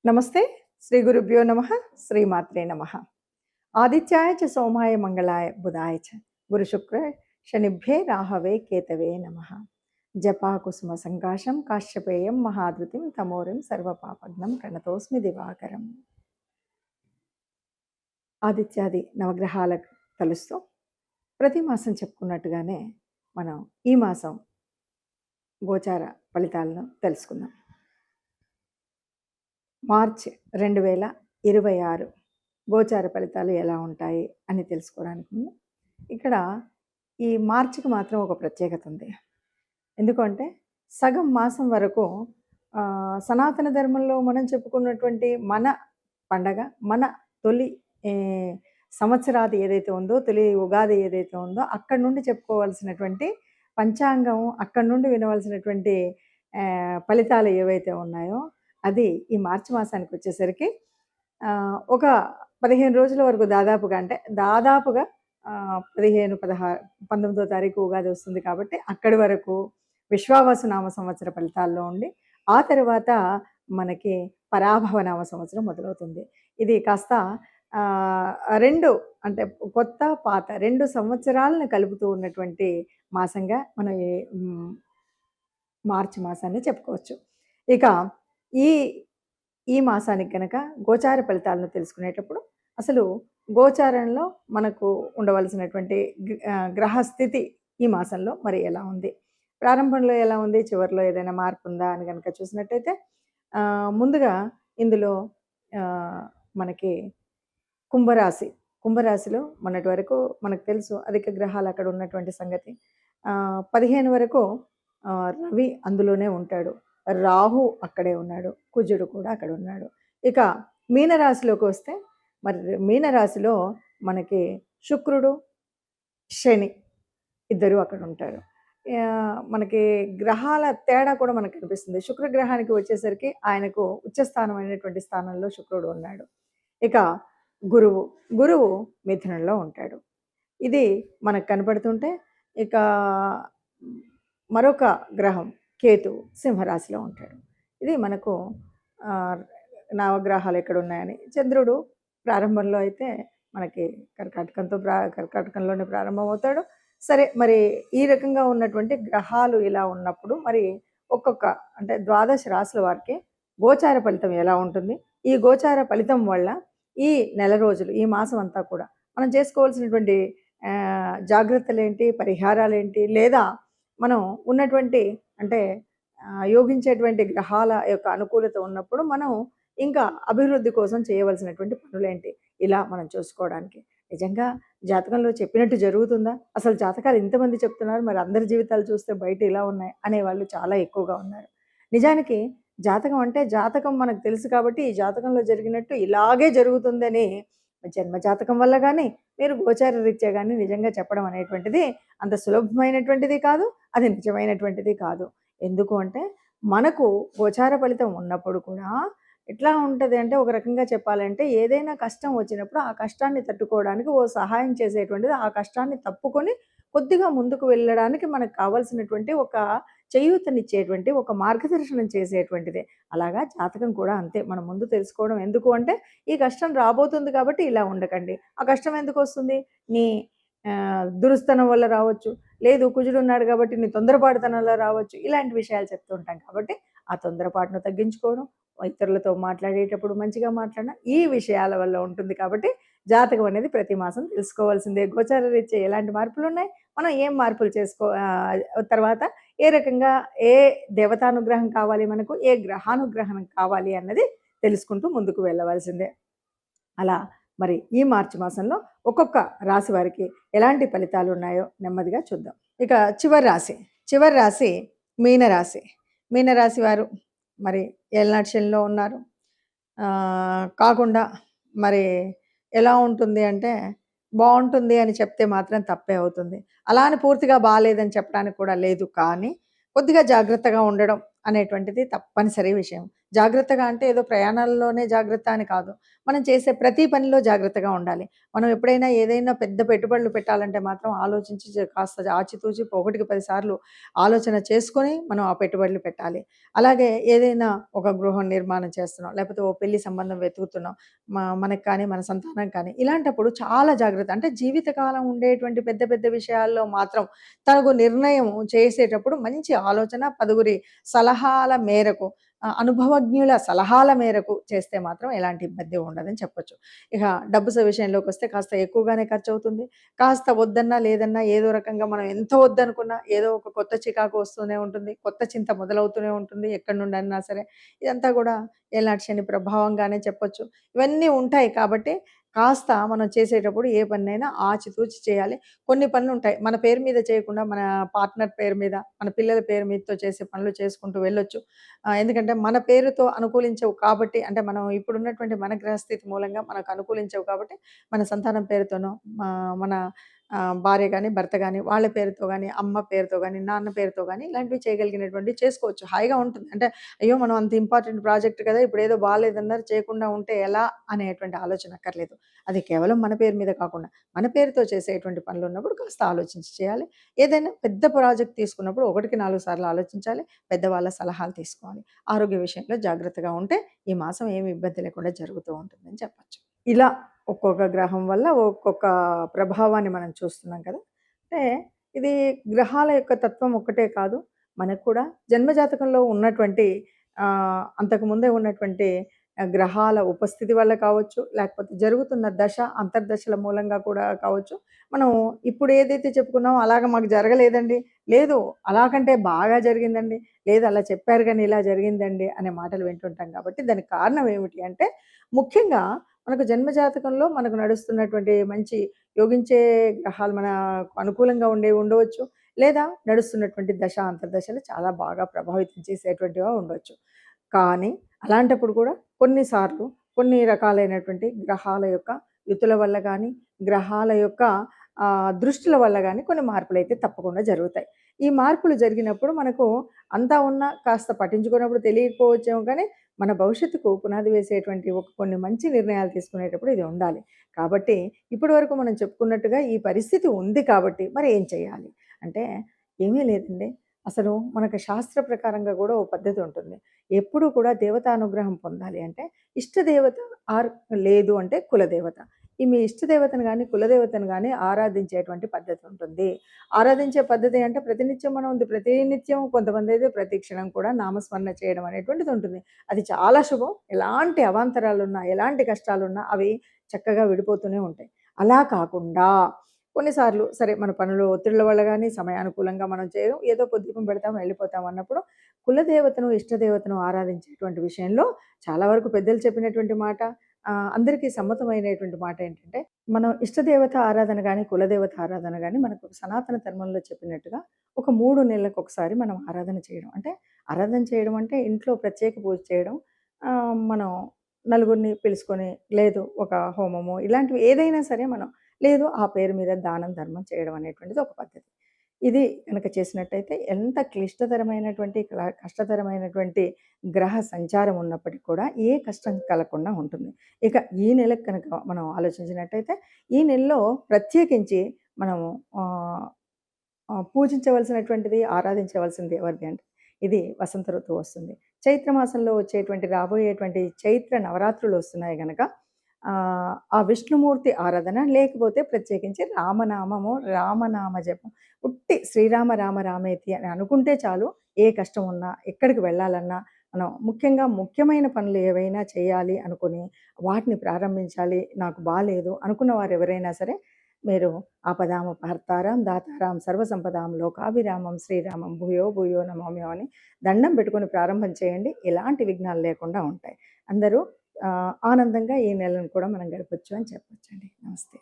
నమస్తే. శ్రీ గురుభ్యో నమః. శ్రీమాత్రే నమః. ఆదిత్యాయ చ సోమాయ మంగళాయ బుధాయ చ గురు శుక్ర శనిభ్యే రాహవే కేతవే నమః. జపా కుసుమ సంకాశం కాశ్యపేయం మహాద్రుతిం తమోరిం సర్వపాపగ్నం ప్రణతోస్మి దివాకరం. ఆదిత్యాది నవగ్రహాలకు కలుస్తూ ప్రతి మాసం చెప్పుకున్నట్టుగానే మనం ఈ మాసం గోచార ఫలితాలను తెలుసుకుందాం. మార్చి 2026 గోచార ఫలితాలు ఎలా ఉంటాయి అని తెలుసుకోవడానికి ముందు ఇక్కడ ఈ మార్చికి మాత్రం ఒక ప్రత్యేకత ఉంది. ఎందుకంటే సగం మాసం వరకు సనాతన ధర్మంలో మనం చెప్పుకున్నటువంటి మన పండగ, మన తొలి సంవత్సరాది ఏదైతే ఉందో, తొలి ఉగాది ఏదైతే ఉందో అక్కడి నుండి చెప్పుకోవాల్సినటువంటి పంచాంగం, అక్కడి నుండి వినవలసినటువంటి ఫలితాలు ఏవైతే ఉన్నాయో అది ఈ మార్చి మాసానికి వచ్చేసరికి ఒక 15 రోజుల వరకు దాదాపుగా 19వ తారీఖు ఉగాది వస్తుంది కాబట్టి అక్కడి వరకు విశ్వావసు నామ సంవత్సర ఫలితాల్లో ఉండి ఆ తర్వాత మనకి పరాభవ నామ సంవత్సరం మొదలవుతుంది. ఇది కాస్త 2 అంటే కొత్త పాత 2 సంవత్సరాలను కలుపుతూ ఉన్నటువంటి మాసంగా మనం ఈ మార్చి మాసాన్ని చెప్పుకోవచ్చు. ఇక ఈ మాసానికి కనుక గోచార ఫలితాలను తెలుసుకునేటప్పుడు అసలు గోచారంలో మనకు ఉండవలసినటువంటి గ్రహస్థితి ఈ మాసంలో మరి ఎలా ఉంది, ప్రారంభంలో ఎలా ఉంది, చివరిలో ఏదైనా మార్పు ఉందా అని కనుక చూసినట్టయితే ముందుగా ఇందులో మనకి కుంభరాశిలో మొన్నటి వరకు మనకు తెలుసు అధిక గ్రహాలు అక్కడ ఉన్నటువంటి సంగతి. 15 వరకు రవి అందులోనే ఉంటాడు, రాహు అక్కడే ఉన్నాడు, కుజుడు కూడా అక్కడ ఉన్నాడు. ఇక మీనరాశిలోకి వస్తే మరి మీనరాశిలో మనకి శుక్రుడు, శని ఇద్దరు అక్కడ ఉంటారు. మనకి గ్రహాల తేడా కూడా మనకు కనిపిస్తుంది. శుక్రగ్రహానికి వచ్చేసరికి ఆయనకు ఉచ్చస్థానమైనటువంటి స్థానంలో శుక్రుడు ఉన్నాడు. ఇక గురువు మిథునంలో ఉంటాడు. ఇది మనకు కనపడుతుంటే ఇక మరొక గ్రహం కేతు సింహరాశిలో ఉంటాడు. ఇది మనకు నవగ్రహాలు ఎక్కడ ఉన్నాయని. చంద్రుడు ప్రారంభంలో అయితే మనకి కర్కాటకంలోనే ప్రారంభమవుతాడు. సరే, మరి ఈ రకంగా ఉన్నటువంటి గ్రహాలు ఇలా ఉన్నప్పుడు మరి ఒక్కొక్క అంటే 12 రాశుల వారికి గోచార ఫలితం ఎలా ఉంటుంది, ఈ గోచార ఫలితం వల్ల ఈ నెల రోజులు, ఈ మాసం అంతా కూడా మనం చేసుకోవాల్సినటువంటి జాగ్రత్తలు ఏంటి, పరిహారాలు ఏంటి, లేదా మనం ఉన్నటువంటి అంటే యోగించేటువంటి గ్రహాల యొక్క అనుకూలత ఉన్నప్పుడు మనం ఇంకా అభివృద్ధి కోసం చేయవలసినటువంటి పనులేంటి, ఇలా మనం చూసుకోవడానికి. నిజంగా జాతకంలో చెప్పినట్టు జరుగుతుందా? అసలు జాతకాలు ఇంతమంది చెప్తున్నారు, మరి అందరి జీవితాలు చూస్తే బయట ఇలా ఉన్నాయి అనేవాళ్ళు చాలా ఎక్కువగా ఉన్నారు. నిజానికి జాతకం అంటే జాతకం మనకు తెలుసు కాబట్టి ఈ జాతకంలో జరిగినట్టు ఇలాగే జరుగుతుందని జన్మ జాతకం వల్ల కానీ మీరు గోచార రీత్యా కానీ నిజంగా చెప్పడం అనేటువంటిది అంత సులభమైనటువంటిది కాదు, అది నిజమైనటువంటిది కాదు. ఎందుకు అంటే మనకు గోచార ఫలితం ఉన్నప్పుడు కూడా ఎట్లా ఉంటుంది అంటే ఒక రకంగా చెప్పాలంటే ఏదైనా కష్టం వచ్చినప్పుడు ఆ కష్టాన్ని తట్టుకోవడానికి ఓ సహాయం చేసేటువంటిది, ఆ కష్టాన్ని తప్పుకొని కొద్దిగా ముందుకు వెళ్ళడానికి మనకు కావాల్సినటువంటి ఒక చేయూతనిచ్చేటువంటి ఒక మార్గదర్శనం చేసేటువంటిదే. అలాగా జాతకం కూడా అంతే. మనం ముందు తెలుసుకోవడం ఎందుకు అంటే ఈ కష్టం రాబోతుంది కాబట్టి ఇలా ఉండకండి. ఆ కష్టం ఎందుకు వస్తుంది? నీ దురుస్తనం వల్ల రావచ్చు, లేదు కుజుడు ఉన్నాడు కాబట్టి నీ తొందరపాటుతనంలో రావచ్చు. ఇలాంటి విషయాలు చెప్తూ ఉంటాం కాబట్టి ఆ తొందరపాటును తగ్గించుకోవడం, ఇతరులతో మాట్లాడేటప్పుడు మంచిగా మాట్లాడడం, ఈ విషయాల వల్ల ఉంటుంది. కాబట్టి జాతకం అనేది ప్రతి మాసం తెలుసుకోవాల్సిందే. గోచార రీత్యా ఎలాంటి మార్పులు ఉన్నాయి, మనం ఏం మార్పులు తర్వాత ఏ రకంగా ఏ దేవతానుగ్రహం కావాలి మనకు, ఏ గ్రహానుగ్రహం కావాలి అన్నది తెలుసుకుంటూ ముందుకు వెళ్ళవలసిందే. అలా మరి ఈ మార్చి మాసంలో ఒక్కొక్క రాశి వారికి ఎలాంటి ఫలితాలు ఉన్నాయో నెమ్మదిగా చూద్దాం. ఇక చివరి రాశి మీనరాశి వారు మరి ఏళ్ళనాటి శనిలో ఉన్నారు. కాకుండా మరి ఎలా ఉంటుంది అంటే బాగుంటుంది అని చెప్తే మాత్రం తప్పే అవుతుంది. అలా అని పూర్తిగా బాగాలేదని చెప్పడానికి కూడా లేదు, కానీ కొద్దిగా జాగ్రత్తగా ఉండడం అనేటువంటిది తప్పనిసరి విషయం. జాగ్రత్తగా అంటే ఏదో ప్రయాణాల్లోనే జాగ్రత్త అని కాదు. మనం చేసే ప్రతి పనిలో జాగ్రత్తగా ఉండాలి. మనం ఎప్పుడైనా ఏదైనా పెద్ద పెట్టుబడులు పెట్టాలంటే మాత్రం ఆలోచించి కాస్త ఆచితూచి ఒకటికి 10 సార్లు ఆలోచన చేసుకొని మనం ఆ పెట్టుబడులు పెట్టాలి. అలాగే ఏదైనా ఒక గృహం నిర్మాణం చేస్తున్నాం, లేకపోతే ఓ పెళ్లి సంబంధం వెతుకుతున్నాం. మనకు కానీ, మన సంతానం కానీ ఇలాంటప్పుడు చాలా జాగ్రత్త. అంటే జీవితకాలం ఉండేటువంటి పెద్ద పెద్ద విషయాల్లో మాత్రం తగు నిర్ణయం చేసేటప్పుడు మంచి ఆలోచన, పదుగురి సలహాల మేరకు అనుభవజ్ఞుల సలహాల మేరకు చేస్తే మాత్రం ఎలాంటి ఇబ్బంది ఉండదని చెప్పొచ్చు. ఇక డబ్బు విషయంలోకొస్తే కాస్త ఎక్కువగానే ఖర్చవుతుంది. కాస్త వద్దన్నా, లేదన్నా ఏదో రకంగా మనం ఎంత వద్దనుకున్నా ఏదో ఒక కొత్త చికాకు వస్తూనే ఉంటుంది. కొత్త చింత మొదలవుతూనే ఉంటుంది ఎక్కడి నుండన్నా సరే. ఇదంతా గూడా ఏలినాటి శని ప్రభావంగానే చెప్పొచ్చు. ఇవన్నీ ఉంటాయి కాబట్టి కాస్త మనం చేసేటప్పుడు ఏ పనినైనా ఆచితూచి చేయాలి. కొన్ని పనులుంటాయి. మన పేరు మీద చేయకుండా మన పార్ట్నర్ పేరు మీద, మన పిల్లల పేరు మీదతో చేసే పనులు చేసుకుంటూ వెళ్ళొచ్చు. ఎందుకంటే మన పేరుతో అనుకూలించవు కాబట్టి అంటే మనం ఇప్పుడున్నటువంటి మన గ్రహస్థితి మూలంగా మనకు అనుకూలించవు కాబట్టి మన సంతానం పేరుతోనో మన భార్య గాని, భర్త గాని వాళ్ళ పేరుతో గాని, అమ్మ పేరుతో గాని, నాన్న పేరుతో గాని ఇలాంటివి చేయగలిగినటువంటివి చేసుకోవచ్చు. హాయిగా ఉంటుంది. అంటే అయ్యో! మనం అంత ఇంపార్టెంట్ ప్రాజెక్ట్ కదా! ఇప్పుడేదో బాలేదన్నారు చేయకుండా ఉంటే ఎలా అనేటువంటి ఆలోచన అక్కర్లేదు. అది కేవలం మన పేరు మీద కాకుండా మన పేరుతో చేసేటువంటి పనులున్నప్పుడు కాస్త ఆలోచించి చేయాలి. ఏదైనా పెద్ద ప్రాజెక్ట్ తీసుకున్నప్పుడు ఒకటికి 4 సార్లు ఆలోచించాలి. పెద్దవాళ్ళ సలహాలు తీసుకోవాలి. ఆరోగ్య విషయంలో జాగ్రత్తగా ఉంటే ఈ మాసం ఏమి ఇబ్బంది లేకుండా జరుగుతూ ఉంటుందని చెప్పొచ్చు. ఇలా ఒక్కొక్క గ్రహం వల్ల ఒక్కొక్క ప్రభావాన్ని మనం చూస్తున్నాం కదా! అంటే ఇది గ్రహాల యొక్క తత్వం ఒక్కటే కాదు. మనకు కూడా జన్మజాతకంలో ఉన్నటువంటి అంతకు ముందే ఉన్నటువంటి గ్రహాల ఉపస్థితి వల్ల కావచ్చు, లేకపోతే జరుగుతున్న దశ, అంతర్దశల మూలంగా కూడా కావచ్చు. మనం ఇప్పుడు ఏదైతే చెప్పుకున్నామో అలాగ మాకు జరగలేదండి, లేదు అలాగంటే బాగా జరిగిందండి, లేదు అలా చెప్పారు గానీ ఇలా జరిగిందండి అనే మాటలు వింటుంటాం కాబట్టి దానికి కారణం ఏమిటి అంటే ముఖ్యంగా మనకు జన్మజాతకంలో మనకు నడుస్తున్నటువంటి మంచి యోగించే గ్రహాలు మనకు అనుకూలంగా ఉండేవి ఉండవచ్చు. లేదా నడుస్తున్నటువంటి దశ, అంతర్దశలు చాలా బాగా ప్రభావితం చేసేటువంటివిగా ఉండొచ్చు. కానీ అలాంటప్పుడు కూడా కొన్నిసార్లు కొన్ని రకాలైనటువంటి గ్రహాల యొక్క యుతుల వల్ల గానీ, గ్రహాల యొక్క దృష్టుల వల్ల గానీ కొన్ని మార్పులైతే తప్పకుండా జరుగుతాయి. ఈ మార్పులు జరిగినప్పుడు మనకు అంతా ఉన్నా కాస్త పట్టించుకున్నప్పుడు తెలియకపోవచ్చేమో కానీ మన భవిష్యత్తుకు పునాది వేసేటువంటి కొన్ని మంచి నిర్ణయాలు తీసుకునేటప్పుడు ఇది ఉండాలి. కాబట్టి ఇప్పటి వరకు మనం చెప్పుకున్నట్టుగా ఈ పరిస్థితి ఉంది కాబట్టి మరి ఏం చేయాలి? అంటే ఏమీ లేదండి. అసలు మనకు శాస్త్ర ప్రకారంగా గూడా ఓ పద్ధతి ఉంటుంది. ఎప్పుడూ కూడా దేవతానుగ్రహం పొందాలి అంటే ఇష్టదేవత ఆర్ లేదు అంటే కులదేవత. ఈ మీ ఇష్టదేవతను గాని, కులదేవతను గాని ఆరాధించేటువంటి పద్ధతి ఉంటుంది. ఆరాధించే పద్ధతి అంటే ప్రతినిత్యం మనం ప్రతినిత్యం కొంతమందైతే ప్రతి క్షణం కూడా నామస్మరణ చేయడం అనేటువంటిది ఉంటుంది. అది చాలా శుభం. ఎలాంటి అవాంతరాలున్నా, ఎలాంటి కష్టాలున్నా అవి చక్కగా విడిపోతూనే ఉంటాయి. అలా కాకుండా కొన్నిసార్లు సరే మన పనులు ఒత్తిళ్ళ వల్ల గాని, సమయానుకూలంగా మనం చేయం. ఏదో దీపం పెడతాం, వెళ్ళిపోతాం అన్నప్పుడు కులదేవతను, ఇష్టదేవతను ఆరాధించేటువంటి విషయంలో చాలా వరకు పెద్దలు చెప్పినటువంటి మాట అందరికీ సమ్మతమైనటువంటి మాట ఏంటంటే, మనం ఇష్టదేవత ఆరాధన గాని, కులదేవత ఆరాధన గాని మనకు సనాతన ధర్మంలో చెప్పినట్టుగా ఒక 3 నెలలకొకసారి మనం ఆరాధన చేయడం. అంటే ఆరాధన చేయడం అంటే ఇంట్లో ప్రత్యేక పూజ చేయడం. మనం నలుగురిని పిలుసుకొని లేదు ఒక హోమము ఇలాంటివి ఏదైనా సరే మనం లేదు ఆ పేరు మీద దానం, ధర్మం చేయడం అనేటువంటిది ఒక పద్ధతి. ఇది గనక చేసినట్టయితే ఎంత క్లిష్టతరమైనటువంటి, కష్టతరమైనటువంటి గ్రహ సంచారం ఉన్నప్పటికి కూడా ఏ కష్టం కలగకుండా ఉంటుంది. ఇక ఈ నెలకు కనుక మనం ఆలోచించినట్టయితే ఈ నెలలో ప్రత్యేకించి మనము ఆహ్, పూజించవలసినటువంటిది, ఆరాధించవలసింది ఎవరిది అంటే ఇది వసంత ఋతువు వస్తుంది. చైత్ర మాసంలో వచ్చేటువంటి రాబోయేటువంటి చైత్ర నవరాత్రులు వస్తున్నాయి గనక ఆ విష్ణుమూర్తి ఆరాధన లేకపోతే ప్రత్యేకించి రామనామము, రామనామ జపం ఉట్టి శ్రీరామ రామ రామేతి అని అనుకుంటే చాలు. ఏ కష్టం ఉన్నా, ఎక్కడికి వెళ్ళాలన్నా మనం ముఖ్యంగా ముఖ్యమైన పనులు ఏవైనా చేయాలి అనుకుని వాటిని ప్రారంభించాలి. నాకు బాలేదు అనుకున్న వారు ఎవరైనా సరే మీరు ఆపదామపహర్తారం దాతారాం సర్వసంపదాం లోకాభిరామం శ్రీరామం భూయో భూయో నమామ్యో అని దండం పెట్టుకొని ప్రారంభం చేయండి. ఎలాంటి విఘ్నాలు లేకుండా ఉంటాయి. అందరూ ఆనందంగా ఈ నెలను కూడా మనం గడపొచ్చు అని చెప్పొచ్చండి. నమస్తే.